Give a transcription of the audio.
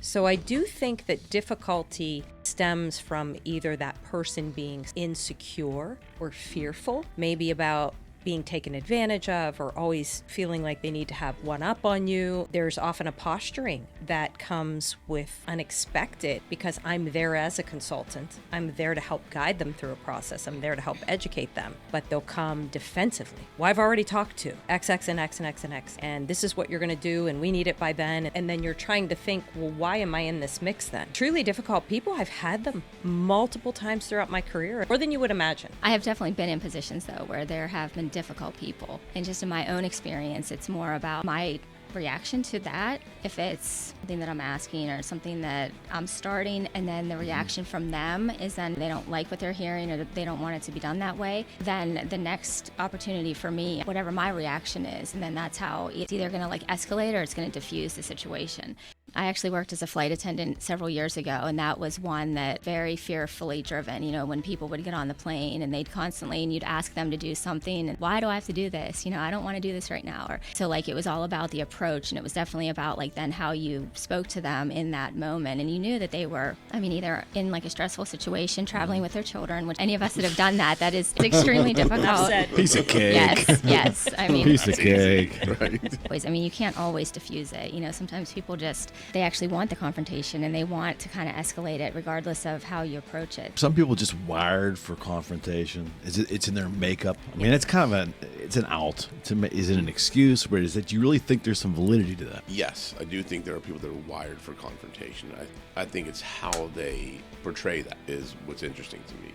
So I do think that difficulty stems from either that person being insecure or fearful, maybe about being taken advantage of or always feeling like they need to have one up on you. There's often a posturing that comes with unexpected because I'm there as a consultant. I'm there to help guide them through a process. I'm there to help educate them, but they'll come defensively. Well, I've already talked to X, X, and X, and X, and X, and this is what you're going to do, and we need it by then. And then you're trying to think, well, why am I in this mix then? Truly difficult people, I've had them multiple times throughout my career, more than you would imagine. I have definitely been in positions, though, where there have been difficult people. And just in my own experience, it's more about my reaction to that. If it's something that I'm asking or something that I'm starting, and then the reaction from them is then they don't like what they're hearing or they don't want it to be done that way, then the next opportunity for me, whatever my reaction is, and then that's how it's either going to like escalate or it's going to diffuse the situation. I actually worked as a flight attendant several years ago, and that was one that very fearfully driven, when people would get on the plane and they'd constantly, and you'd ask them to do something, and why do I have to do this? I don't want to do this right now. So it was all about the approach, and it was definitely about then how you spoke to them in that moment. And you knew that they were, either in a stressful situation, traveling with their children, which any of us that have done that is extremely difficult. Piece of cake. Yes. Piece of cake. Right. You can't always diffuse it. Sometimes people they actually want the confrontation and they want to kind of escalate it regardless of how you approach it. Some people just wired for confrontation. It's in their makeup. It's kind of it's an out. Is it an excuse? Or is it, do you really think there's some validity to that? Yes, I do think there are people that are wired for confrontation. I think it's how they portray that is what's interesting to me.